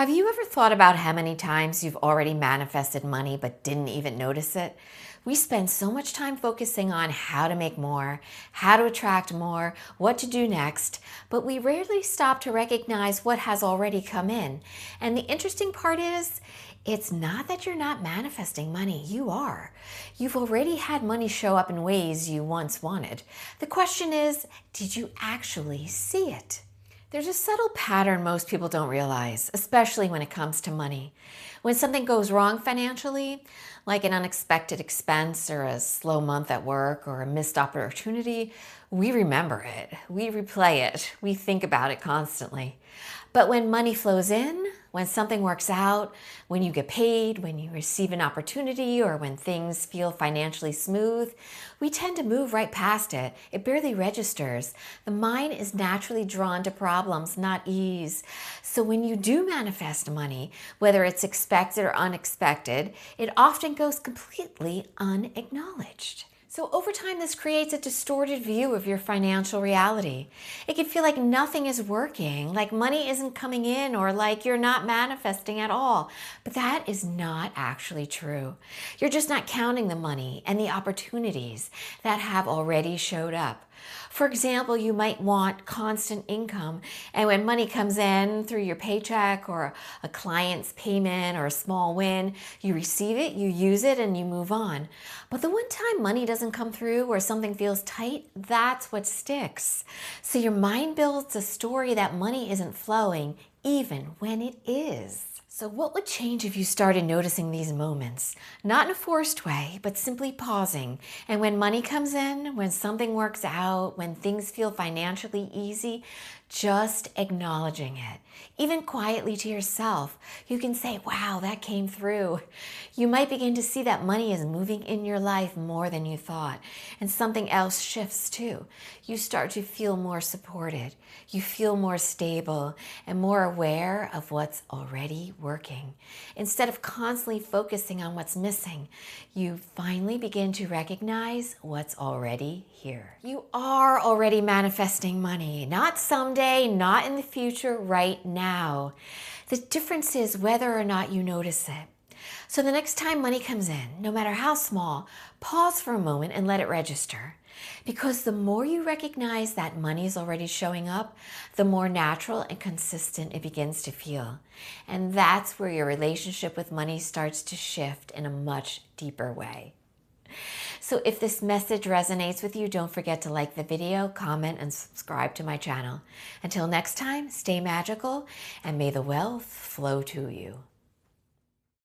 Have you ever thought about how many times you've already manifested money but didn't even notice it? We spend so much time focusing on how to make more, how to attract more, what to do next, but we rarely stop to recognize what has already come in. And the interesting part is, it's not that you're not manifesting money, you are. You've already had money show up in ways you once wanted. The question is, did you actually see it? There's a subtle pattern most people don't realize, especially when it comes to money. When something goes wrong financially, like an unexpected expense or a slow month at work or a missed opportunity, we remember it, we replay it, we think about it constantly. But when money flows in, when something works out, when you get paid, when you receive an opportunity, or when things feel financially smooth, we tend to move right past it. It barely registers. The mind is naturally drawn to problems, not ease. So when you do manifest money, whether it's expected or unexpected, it often goes completely unacknowledged. So over time, this creates a distorted view of your financial reality. It can feel like nothing is working, like money isn't coming in, or like you're not manifesting at all. But that is not actually true. You're just not counting the money and the opportunities that have already showed up. For example, you might want constant income, and when money comes in through your paycheck or a client's payment or a small win, you receive it, you use it, and you move on. But the one time money doesn't come through or something feels tight, that's what sticks. So your mind builds a story that money isn't flowing, even when it is. So what would change if you started noticing these moments? Not in a forced way, but simply pausing. And when money comes in, when something works out, when things feel financially easy, just acknowledging it. Even quietly to yourself, you can say, wow, that came through. You might begin to see that money is moving in your life more than you thought. And something else shifts too. You start to feel more supported. You feel more stable and more aware of what's already working. Instead of constantly focusing on what's missing, you finally begin to recognize what's already here. You are already manifesting money, not someday, not in the future, right now. The difference is whether or not you notice it. So the next time money comes in, no matter how small, pause for a moment and let it register. Because the more you recognize that money is already showing up, the more natural and consistent it begins to feel. And that's where your relationship with money starts to shift in a much deeper way. So if this message resonates with you, don't forget to like the video, comment, and subscribe to my channel. Until next time, stay magical, and may the wealth flow to you.